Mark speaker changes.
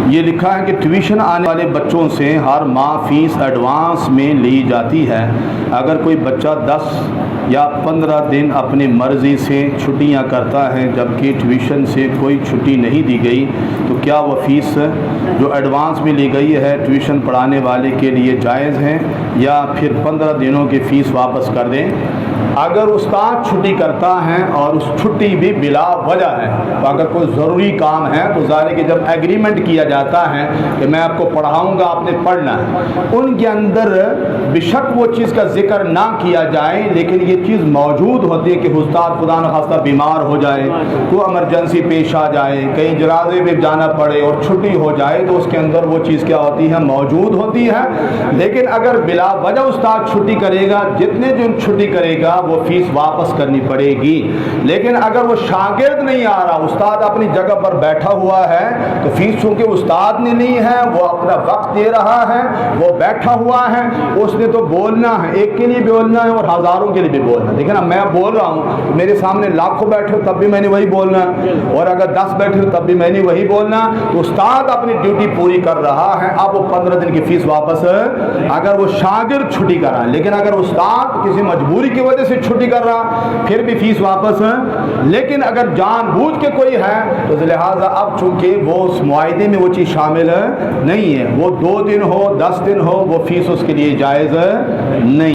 Speaker 1: ये लिखा है कि ट्यूशन आने वाले बच्चों से हर माह फ़ीस एडवांस में ली जाती है। अगर कोई बच्चा 10 या 15 दिन अपनी मर्ज़ी से छुट्टियां करता है जबकि ट्यूशन से कोई छुट्टी नहीं दी गई, तो क्या वह फ़ीस जो एडवांस में ली गई है ट्यूशन पढ़ाने वाले के लिए जायज़ है या फिर 15 दिनों की फ़ीस वापस कर दें? अगर उस्ताद छुट्टी करता है और उस छुट्टी भी बिला वजह है, तो अगर कोई ज़रूरी काम है तो ज़ाहिर है कि जब एग्रीमेंट किया जाता है कि मैं आपको पढ़ाऊंगा, आपने पढ़ना है, उनके अंदर बेशक वो चीज़ का जिक्र ना किया जाए, लेकिन ये चीज़ मौजूद होती है कि उस्ताद खुदा न खास्ता बीमार हो जाए, तो इमरजेंसी पेश आ जाए, कहीं जनाजे में जाना पड़े और छुट्टी हो जाए, तो उसके अंदर वो चीज़ क्या होती है, मौजूद होती है। लेकिन अगर बिला वजह उस्ताद छुट्टी करेगा, जितने दिन छुट्टी करेगा वो फ़ीस वापस करनी पड़ेगी। लेकिन अगर वो शागिर्द नहीं आ रहा, उस्ताद अपनी जगह पर बैठा हुआ है, तो फ़ीस चूँकि उस्ताद ने नहीं है, वो अपना वक्त दे रहा है, वो बैठा हुआ है, उसने तो बोलना है, एक के लिए भी बोलना है और हज़ारों के लिए भी बोलना है। देखिए ना, मैं बोल रहा हूँ तो मेरे सामने लाखों बैठे हो तब भी मैंने वही बोलना है, और अगर 10 बैठे हो तब भी मैंने वही बोलना। तो उस्ताद अपनी ड्यूटी पूरी कर रहा है, अब वो 15 दिन की फ़ीस वापस, अगर वो शागिर्द छुट्टी कर रहा है। लेकिन अगर उस्ताद किसी मजबूरी की वजह से छुट्टी कर रहा, फिर भी फ़ीस वापस है। लेकिन अगर जानबूझ के कोई है तो लिहाजा अब चूंकि वो उस मुआहदे में वो चीज़ शामिल नहीं है, वो 2 दिन हो 10 दिन हो, वो फ़ीस उसके लिए जायज़ नहीं।